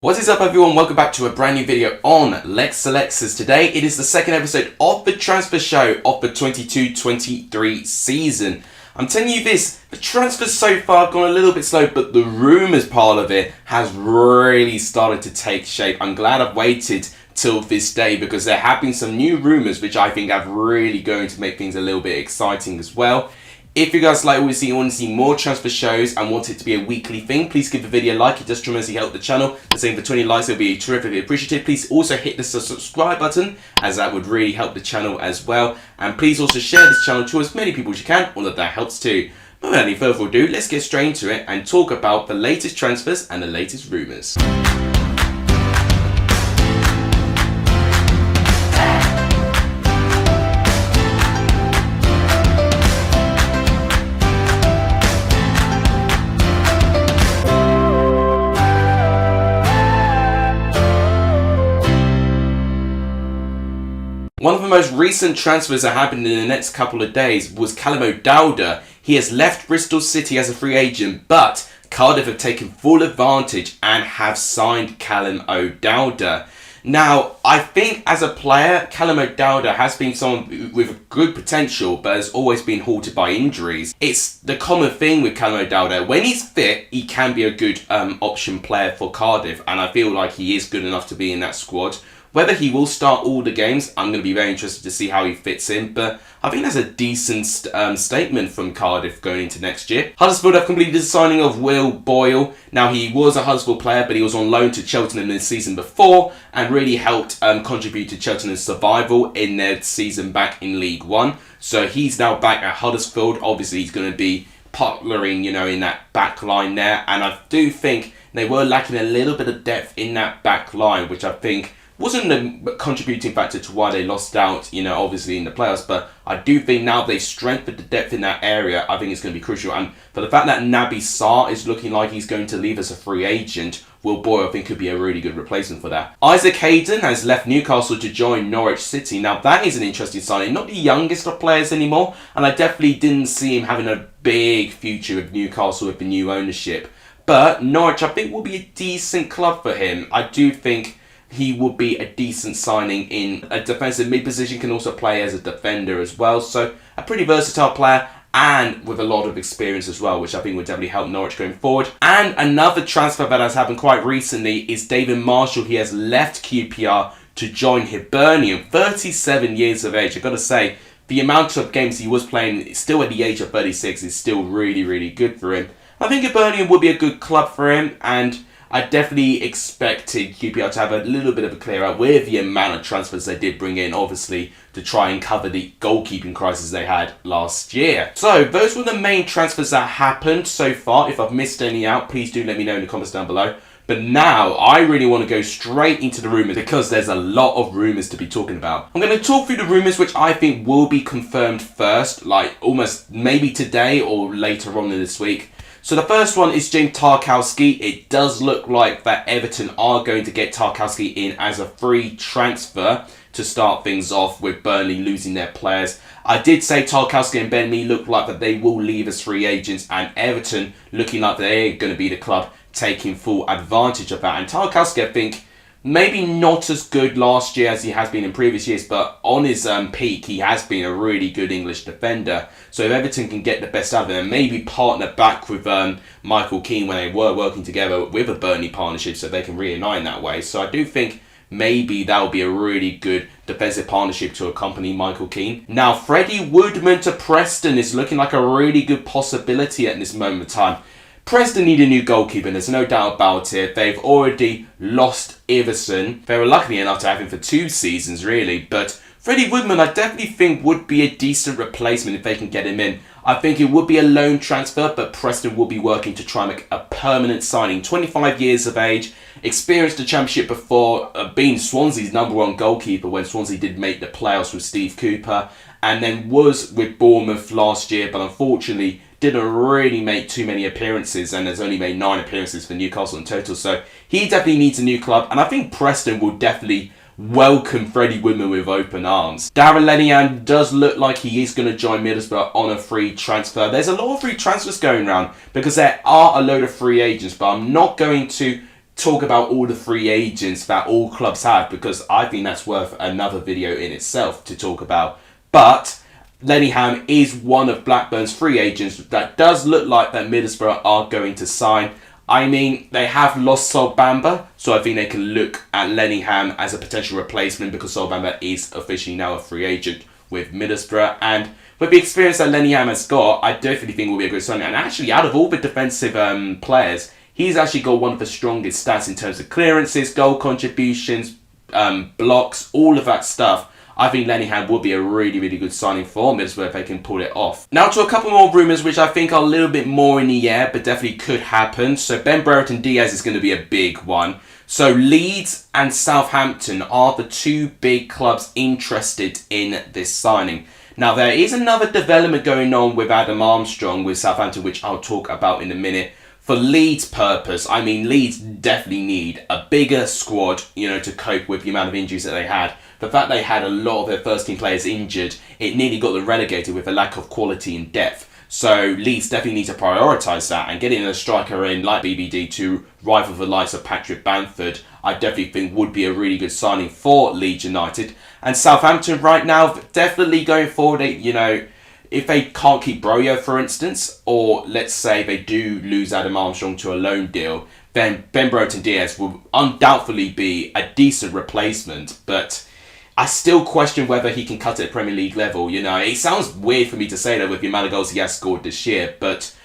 What is up everyone, welcome back to a brand new video on Lex Selects. Today it is the second episode of the transfer show of the 22-23 season. I'm telling you this, the transfers so far have gone a little bit slow, but the rumours part of it has really started to take shape. I'm glad I've waited till this day because there have been some new rumours which I think are really going to make things a little bit exciting as well. If you guys like what you want to see more transfer shows and want it to be a weekly thing, please give the video a like. It does tremendously help the channel. The same for 20 likes, it'll be terrifically appreciated. Please also hit the subscribe button, as that would really help the channel as well. And please also share this channel to as many people as you can, all of that helps too. But without any further ado, let's get straight into it and talk about the latest transfers and the latest rumours. One of the most recent transfers that happened in the next couple of days was Callum O'Dowda. He has left Bristol City as a free agent, but Cardiff have taken full advantage and have signed Callum O'Dowda. Now, I think as a player, Callum O'Dowda has been someone with good potential, but has always been halted by injuries. It's the common thing with Callum O'Dowda. When he's fit, he can be a good option player for Cardiff, and I feel like he is good enough to be in that squad. Whether he will start all the games, I'm going to be very interested to see how he fits in, but I think that's a decent statement from Cardiff going into next year. Huddersfield have completed the signing of Will Boyle. Now, he was a Huddersfield player, but he was on loan to Cheltenham in the season before and really helped contribute to Cheltenham's survival in their season back in League One. So he's now back at Huddersfield. Obviously, he's going to be partnering, in that back line there, and I do think they were lacking a little bit of depth in that back line, which I think wasn't a contributing factor to why they lost out, obviously in the playoffs. But I do think now they've strengthened the depth in that area, I think it's going to be crucial. And for the fact that Naby Sarr is looking like he's going to leave as a free agent, Will Boyle, I think, could be a really good replacement for that. Isaac Hayden has left Newcastle to join Norwich City. Now, that is an interesting signing. Not the youngest of players anymore, and I definitely didn't see him having a big future with Newcastle with the new ownership. But Norwich, I think, will be a decent club for him. I do think he would be a decent signing in a defensive mid position, can also play as a defender as well. So a pretty versatile player and with a lot of experience as well, which I think would definitely help Norwich going forward. And another transfer that has happened quite recently is David Marshall. He has left QPR to join Hibernian, 37 years of age. I've got to say, the amount of games he was playing still at the age of 36 is still really, really good for him. I think Hibernian would be a good club for him, and I definitely expected QPR to have a little bit of a clear out with the amount of transfers they did bring in, obviously, to try and cover the goalkeeping crisis they had last year. So, those were the main transfers that happened so far. If I've missed any out, please do let me know in the comments down below. But now, I really want to go straight into the rumours because there's a lot of rumours to be talking about. I'm going to talk through the rumours which I think will be confirmed first, like almost maybe today or later on in this week. So the first one is James Tarkowski. It does look like that Everton are going to get Tarkowski in as a free transfer to start things off with Burnley losing their players. I did say Tarkowski and Ben Mee look like that they will leave as free agents, and Everton looking like they're going to be the club taking full advantage of that. And Tarkowski, I think, maybe not as good last year as he has been in previous years, but on his peak, he has been a really good English defender. So if Everton can get the best out of him and maybe partner back with Michael Keane when they were working together with a Burnley partnership so they can reunite in that way. So I do think maybe that would be a really good defensive partnership to accompany Michael Keane. Now, Freddie Woodman to Preston is looking like a really good possibility at this moment in time. Preston need a new goalkeeper, there's no doubt about it. They've already lost Iverson. They were lucky enough to have him for 2 seasons, really. But Freddie Woodman, I definitely think, would be a decent replacement if they can get him in. I think it would be a loan transfer, but Preston will be working to try and make a permanent signing. 25 years of age, experienced the Championship before, being Swansea's #1 goalkeeper when Swansea did make the playoffs with Steve Cooper, and then was with Bournemouth last year, but unfortunately didn't really make too many appearances and has only made 9 appearances for Newcastle in total. So he definitely needs a new club, and I think Preston will definitely welcome Freddie Woodman with open arms. Darren Lenihan does look like he is going to join Middlesbrough on a free transfer. There's a lot of free transfers going around because there are a load of free agents, but I'm not going to talk about all the free agents that all clubs have, because I think that's worth another video in itself to talk about. But Lenningham is one of Blackburn's free agents that does look like that Middlesbrough are going to sign. I mean, they have lost Sol Bamba, so I think they can look at Lenningham as a potential replacement, because Sol Bamba is officially now a free agent with Middlesbrough. And with the experience that Lenningham has got, I definitely think will be a good signing. And actually, out of all the defensive players, he's actually got one of the strongest stats in terms of clearances, goal contributions, blocks, all of that stuff. I think Lenningham will be a really, really good signing for Middlesbrough if they can pull it off. Now to a couple more rumours which I think are a little bit more in the air, but definitely could happen. So Ben Brereton Diaz is going to be a big one. So Leeds and Southampton are the two big clubs interested in this signing. Now there is another development going on with Adam Armstrong with Southampton, which I'll talk about in a minute. For Leeds' purpose, I mean, Leeds definitely need a bigger squad, to cope with the amount of injuries that they had. The fact they had a lot of their first team players injured, it nearly got them relegated with a lack of quality and depth. So Leeds definitely need to prioritise that, and getting a striker in like BBD to rival the likes of Patrick Bamford, I definitely think would be a really good signing for Leeds United. And Southampton right now, definitely going forward, if they can't keep Broyo, for instance, or let's say they do lose Adam Armstrong to a loan deal, then Ben Brereton Diaz will undoubtedly be a decent replacement, but I still question whether he can cut it at Premier League level. It sounds weird for me to say that with the amount of goals he has scored this year, but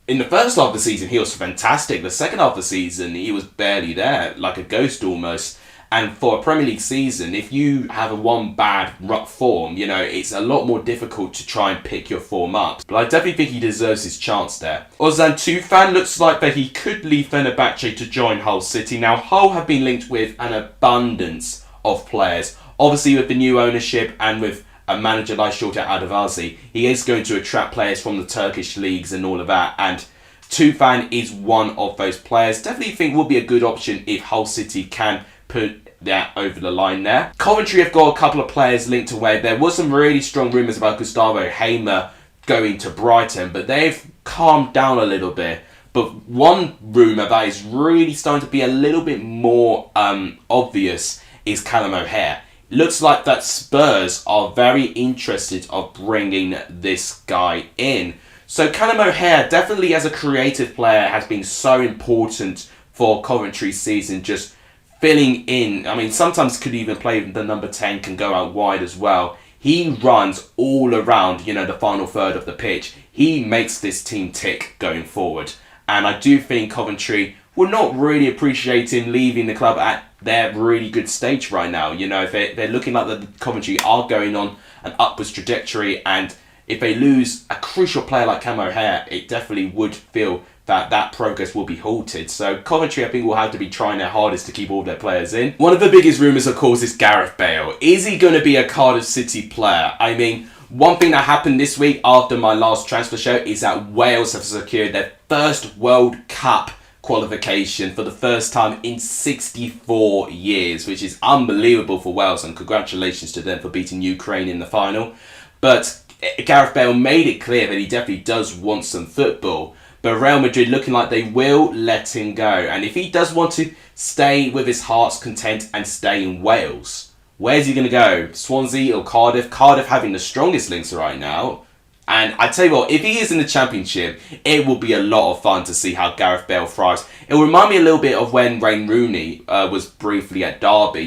in the first half of the season, he was fantastic. The second half of the season, he was barely there, like a ghost almost. And for a Premier League season, if you have a one bad form, it's a lot more difficult to try and pick your form up. But I definitely think he deserves his chance there. Ozan Tufan looks like that he could leave Fenerbahce to join Hull City. Now, Hull have been linked with an abundance of players. Obviously, with the new ownership and with a manager like Shorta Adavazi, he is going to attract players from the Turkish leagues and all of that. And Tufan is one of those players. Definitely think will be a good option if Hull City can put that over the line there. Coventry have got a couple of players linked away. There was some really strong rumours about Gustavo Hamer going to Brighton, but they've calmed down a little bit. But one rumour that is really starting to be a little bit more obvious is Callum O'Hare. Looks like that Spurs are very interested of bringing this guy in. So Callum O'Hare definitely as a creative player has been so important for Coventry's season, just filling in. I mean, sometimes could even play the number 10, can go out wide as well. He runs all around, the final third of the pitch. He makes this team tick going forward. And I do think Coventry will not really appreciate him leaving the club at their really good stage right now. If they're looking like the Coventry are going on an upwards trajectory, and if they lose a crucial player like Cam O'Hare, it definitely would feel that progress will be halted. So Coventry, I think, will have to be trying their hardest to keep all their players in. One of the biggest rumours, of course, is Gareth Bale. Is he going to be a Cardiff City player? I mean, one thing that happened this week after my last transfer show is that Wales have secured their first World Cup qualification for the first time in 64 years, which is unbelievable for Wales, and congratulations to them for beating Ukraine in the final. But Gareth Bale made it clear that he definitely does want some football. But Real Madrid looking like they will let him go. And if he does want to stay with his heart's content and stay in Wales, where's he going to go? Swansea or Cardiff? Cardiff having the strongest links right now. And I tell you what, if he is in the Championship, it will be a lot of fun to see how Gareth Bale thrives. It will remind me a little bit of when Wayne Rooney was briefly at Derby.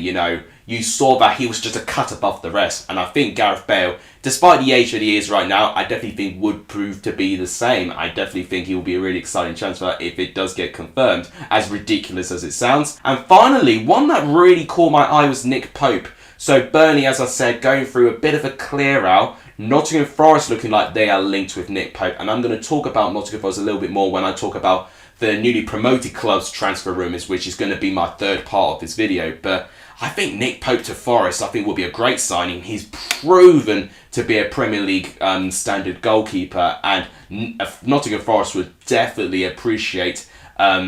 You saw that he was just a cut above the rest. And I think Gareth Bale, despite the age that he is right now, I definitely think would prove to be the same. I definitely think he will be a really exciting transfer if it does get confirmed, as ridiculous as it sounds. And finally, one that really caught my eye was Nick Pope. So Burnley, as I said, going through a bit of a clear out. Nottingham Forest looking like they are linked with Nick Pope. And I'm going to talk about Nottingham Forest a little bit more when I talk about the newly promoted club's transfer rumours, which is going to be my third part of this video. But I think Nick Pope to Forest, I think, will be a great signing. He's proven to be a Premier League standard goalkeeper, and Nottingham Forest would definitely appreciate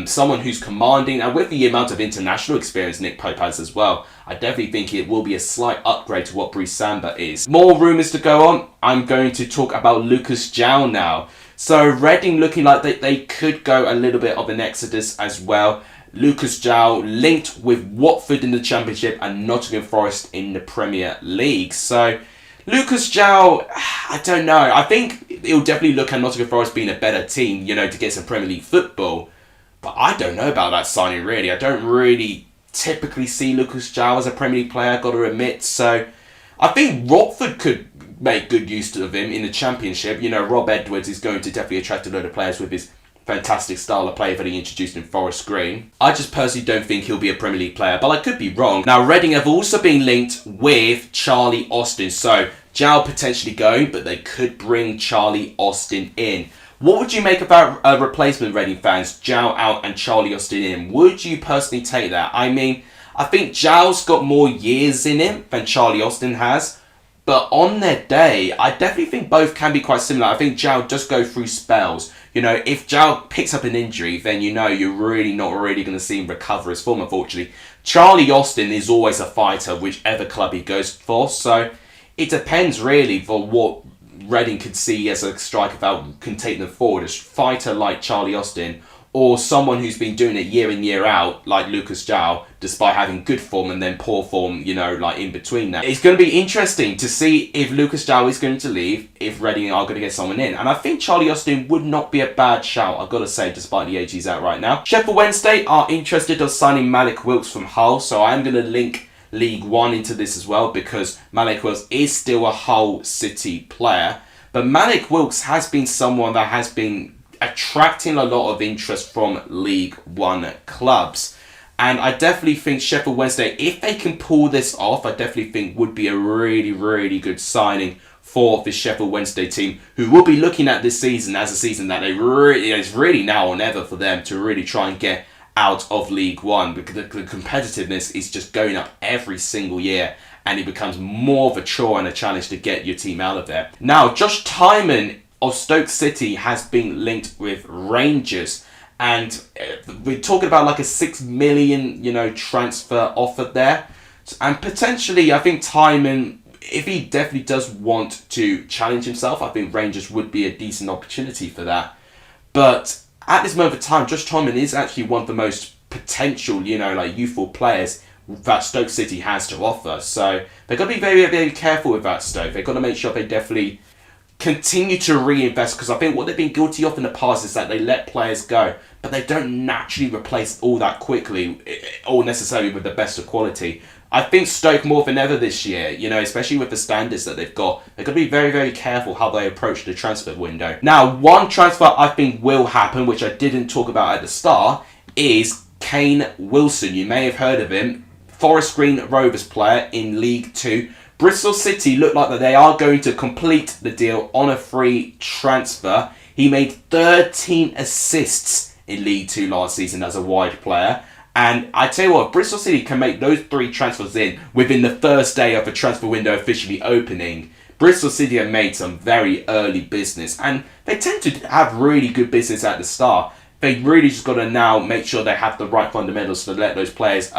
someone who's commanding, and with the amount of international experience Nick Pope has as well, I definitely think it will be a slight upgrade to what Brice Samba is. More rumours to go on. I'm going to talk about Lucas João now. So Reading looking like they could go a little bit of an exodus as well. Lucas João linked with Watford in the Championship and Nottingham Forest in the Premier League. So Lucas João, I don't know. I think he'll definitely look at Nottingham Forest being a better team, to get some Premier League football. But I don't know about that signing, really. I don't really typically see Lucas João as a Premier League player, got to admit. So I think Watford could make good use of him in the Championship. Rob Edwards is going to definitely attract a load of players with his fantastic style of play that he introduced in Forest Green. I just personally don't think he'll be a Premier League player, but I could be wrong. Now, Reading have also been linked with Charlie Austin. So João potentially going, but they could bring Charlie Austin in. What would you make about a replacement, Reading fans? João out and Charlie Austin in. Would you personally take that? I mean, I think João's got more years in him than Charlie Austin has. But on their day, I definitely think both can be quite similar. I think João does go through spells. If João picks up an injury, then you're really not really going to see him recover his form, unfortunately. Charlie Austin is always a fighter, whichever club he goes for. So it depends really for what Reading could see as a striker that can take them forward. A fighter like Charlie Austin, or someone who's been doing it year in, year out, like Lucas João, despite having good form and then poor form, like in between that. It's going to be interesting to see if Lucas João is going to leave, if Reading are going to get someone in. And I think Charlie Austin would not be a bad shout, I've got to say, despite the age he's at right now. Sheffield Wednesday are interested in signing Malik Wilks from Hull, so I'm going to link League One into this as well, because Malik Wilks is still a Hull City player. But Malik Wilks has been someone that has been attracting a lot of interest from League One clubs. And I definitely think Sheffield Wednesday, if they can pull this off, I definitely think would be a really, really good signing for the Sheffield Wednesday team, who will be looking at this season as a season that it's really now or never for them to really try and get out of League One, because the competitiveness is just going up every single year, and it becomes more of a chore and a challenge to get your team out of there. Now, Josh Tymon of Stoke City has been linked with Rangers, and we're talking about like a $6 million, transfer offer there. And potentially, I think Tymon, if he definitely does want to challenge himself, I think Rangers would be a decent opportunity for that. But at this moment of time, Josh Tymon is actually one of the most potential, youthful players that Stoke City has to offer. So they've got to be very, very careful with that, Stoke. They've got to make sure they definitely continue to reinvest, because I think what they've been guilty of in the past is that they let players go, but they don't naturally replace all that quickly, or necessarily with the best of quality. I think Stoke more than ever this year, especially with the standards that they've got, they've got to be very, very careful how they approach the transfer window. Now, one transfer I think will happen, which I didn't talk about at the start, is Kane Wilson. You may have heard of him. Forest Green Rovers player in League 2. Bristol City look like that they are going to complete the deal on a free transfer. He made 13 assists in League 2 last season as a wide player. And I tell you what, Bristol City can make those 3 transfers in within the first day of the transfer window officially opening. Bristol City have made some very early business, and they tend to have really good business at the start. They really just got to now make sure they have the right fundamentals to let those players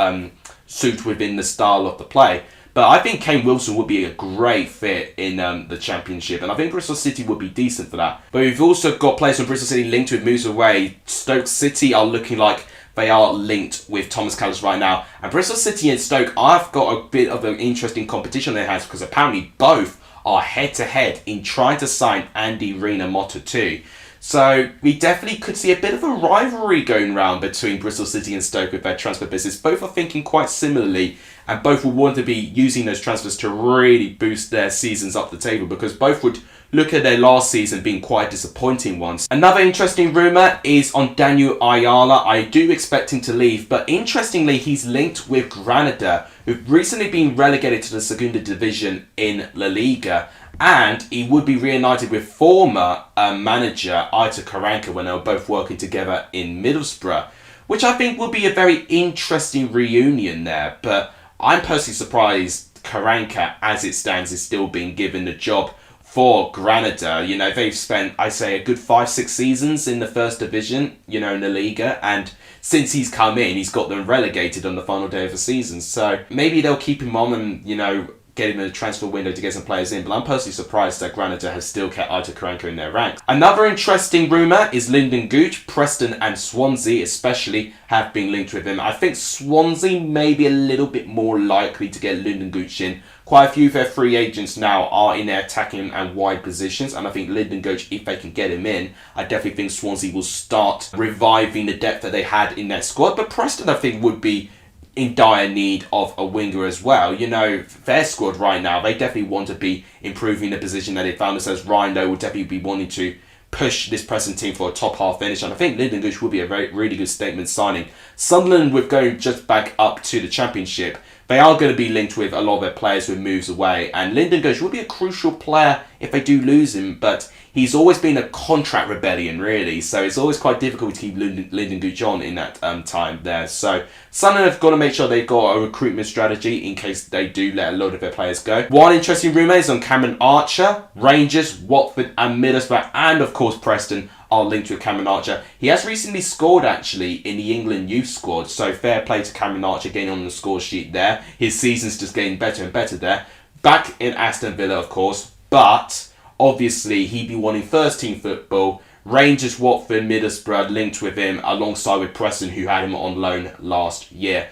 suit within the style of the play. But I think Kane Wilson would be a great fit in the Championship, and I think Bristol City would be decent for that. But we've also got players from Bristol City linked with moves away. Stoke City are looking like they are linked with Thomas Callis right now. And Bristol City and Stoke, I've got a bit of an interesting competition they have, because apparently both are head-to-head in trying to sign Andy Rina-Motta too. So we definitely could see a bit of a rivalry going round between Bristol City and Stoke with their transfer business. Both are thinking quite similarly, and both will want to be using those transfers to really boost their seasons up the table, because both would look at their last season being quite disappointing ones. Another interesting rumour is on Daniel Ayala. I do expect him to leave, but interestingly, he's linked with Granada, who've recently been relegated to the Segunda Division in La Liga. And he would be reunited with former manager Aitor Karanka when they were both working together in Middlesbrough, which I think would be a very interesting reunion there. But I'm personally surprised Karanka, as it stands, is still being given the job for Granada. They've spent, I say, a good 5-6 seasons in the first division, in the Liga, and since he's come in, he's got them relegated on the final day of the season. So maybe they'll keep him on and, get him in a transfer window to get some players in, but I'm personally surprised that Granada has still kept Aitor Karanka in their ranks. Another interesting rumour is Lyndon Gooch. Preston and Swansea especially have been linked with him. I think Swansea may be a little bit more likely to get Lyndon Gooch in. Quite a few of their free agents now are in their attacking and wide positions, and I think Lyndon Gooch, if they can get him in, I definitely think Swansea will start reviving the depth that they had in their squad. But Preston, I think, would be in dire need of a winger as well. You know, their squad right now, they definitely want to be improving the position that they found themselves. Ryan, though, will definitely be wanting to push this Preston team for a top half finish, and I think Lyndon Gooch will be a really good statement signing. Sunderland, with going just back up to the Championship, they are going to be linked with a lot of their players who moves away, and Lyndon Gooch will be a crucial player if they do lose him, but he's always been a contract rebellion, really, so it's always quite difficult to keep Lyndon Gooch on in that time there. So Sunderland have got to make sure they've got a recruitment strategy in case they do let a lot of their players go. One interesting rumour is on Cameron Archer. Rangers, Watford and Middlesbrough, and of course Preston, are linked with Cameron Archer. He has recently scored, actually, in the England youth squad, so fair play to Cameron Archer getting on the score sheet there. His season's just getting better and better there. Back in Aston Villa, of course, but obviously he'd be wanting first team football. Rangers, Watford, Middlesbrough linked with him alongside with Preston, who had him on loan last year.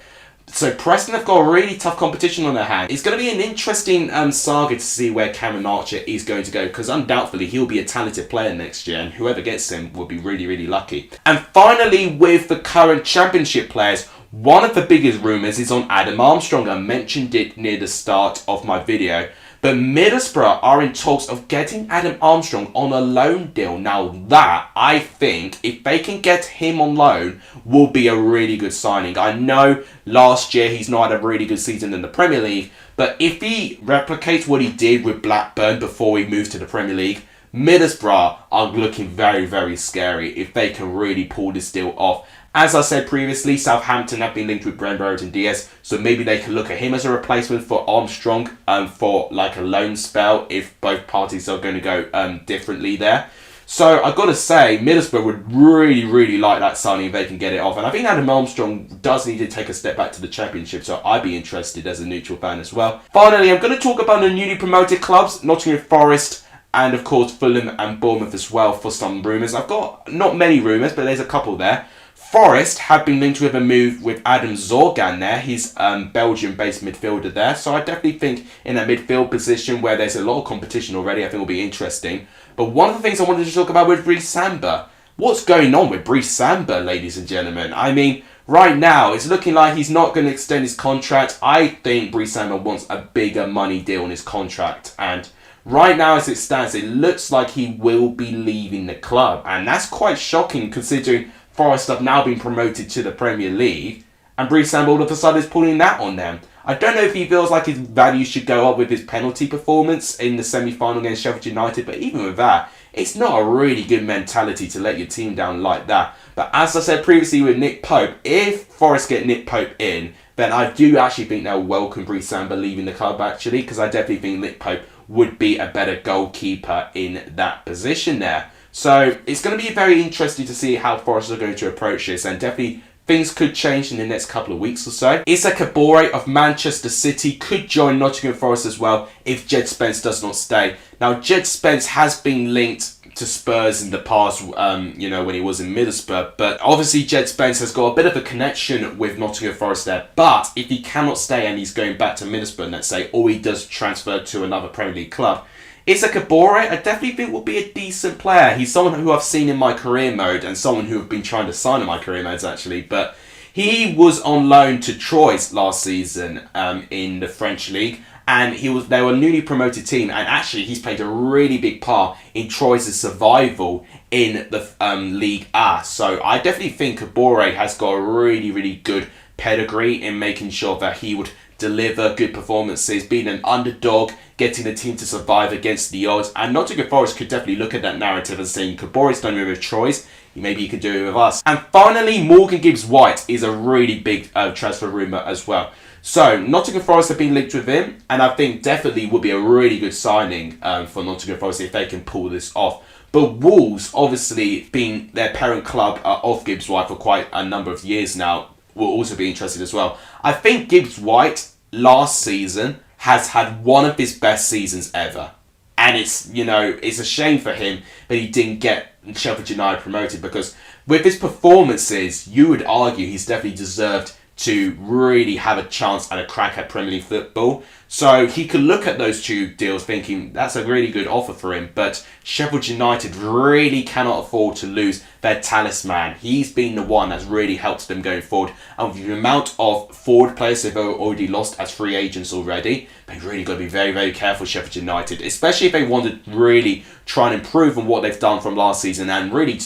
So Preston have got a really tough competition on their hands. It's going to be an interesting saga to see where Cameron Archer is going to go, because undoubtedly he'll be a talented player next year, and whoever gets him will be really lucky. And finally, with the current Championship players, one of the biggest rumours is on Adam Armstrong. I mentioned it near the start of my video. But Middlesbrough are in talks of getting Adam Armstrong on a loan deal. Now that, I think, if they can get him on loan, will be a really good signing. I know last year he's not had a really good season in the Premier League, but if he replicates what he did with Blackburn before he moved to the Premier League, Middlesbrough are looking very scary if they can really pull this deal off. As I said previously, Southampton have been linked with Brent Brereton Diaz, so maybe they can look at him as a replacement for Armstrong for like a loan spell if both parties are going to go differently there. So I've got to say, Middlesbrough would really like that signing if they can get it off. And I think Adam Armstrong does need to take a step back to the Championship, so I'd be interested as a neutral fan as well. Finally, I'm going to talk about the newly promoted clubs, Nottingham Forest and of course Fulham and Bournemouth as well, for some rumours. I've got not many rumours, but there's a couple there. Forest have been linked with a move with Adam Zorgan there. He's Belgian-based midfielder there. So I definitely think in a midfield position where there's a lot of competition already, I think will be interesting. But one of the things I wanted to talk about with Brice Samba. What's going on with Brice Samba, ladies and gentlemen? I mean, right now, it's looking like he's not going to extend his contract. I think Brice Samba wants a bigger money deal on his contract. And right now, as it stands, it looks like he will be leaving the club. And that's quite shocking considering Forest have now been promoted to the Premier League, and Brice Samba all of a sudden is pulling that on them. I don't know if he feels like his value should go up with his penalty performance in the semi-final against Sheffield United, but even with that, it's not a really good mentality to let your team down like that. But as I said previously with Nick Pope, if Forest get Nick Pope in, then I do actually think they'll welcome Brice Samba leaving the club, actually, because I definitely think Nick Pope would be a better goalkeeper in that position there. So it's going to be very interesting to see how Forest are going to approach this, and definitely things could change in the next couple of weeks or so. Issa Kabore of Manchester City could join Nottingham Forest as well if Jed Spence does not stay. Now, Jed Spence has been linked to Spurs in the past, when he was in Middlesbrough, but obviously Jed Spence has got a bit of a connection with Nottingham Forest there. But if he cannot stay and he's going back to Middlesbrough, let's say, or he does transfer to another Premier League club, Issa Kabore, I definitely think will be a decent player. He's someone who I've seen in my career mode and someone who I've been trying to sign in my career modes, actually. But he was on loan to Troyes last season in the French league, and they were a newly promoted team, and actually he's played a really big part in Troyes' survival in the League A. So I definitely think Kabore has got a really good pedigree in making sure that he would deliver good performances, being an underdog, getting the team to survive against the odds. And Nottingham Forest could definitely look at that narrative and saying, Kabore's done it with Troyes, maybe he could do it with us. And finally, Morgan Gibbs-White is a really big transfer rumour as well. So Nottingham Forest have been linked with him, and I think definitely would be a really good signing for Nottingham Forest if they can pull this off. But Wolves, obviously being their parent club of Gibbs-White for quite a number of years now, will also be interested as well. I think Gibbs-White last season has had one of his best seasons ever. And it's, it's a shame for him that he didn't get Sheffield United promoted, because with his performances, you would argue he's definitely deserved to really have a chance at a crack at Premier League football. So he could look at those two deals thinking that's a really good offer for him. But Sheffield United really cannot afford to lose their talisman. He's been the one that's really helped them going forward. And with the amount of forward players they've already lost as free agents already, they've really got to be very, very careful, Sheffield United. Especially if they want to really try and improve on what they've done from last season and really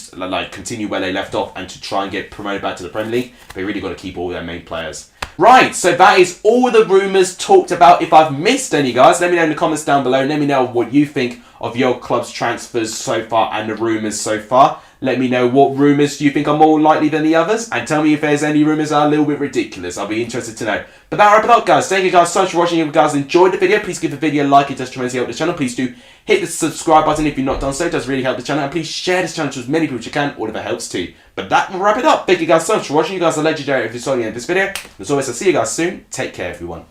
continue where they left off and to try and get promoted back to the Premier League. They really got to keep all their main players. Right, so that is all the rumours talked about. If I've missed any, guys, let me know in the comments down below. Let me know what you think of your club's transfers so far and the rumours so far. Let me know what rumours you think are more likely than the others. And tell me if there's any rumours that are a little bit ridiculous. I'll be interested to know. But that'll wrap it up, guys. Thank you guys so much for watching. If you guys enjoyed the video, please give the video a like. It does tremendously help the channel. Please do hit the subscribe button if you've not done so. It does really help the channel. And please share this channel to as many people as you can. All of it helps too. But that will wrap it up. Thank you guys so much for watching. You guys are legendary if you saw the end of this video. As always, I'll see you guys soon. Take care, everyone.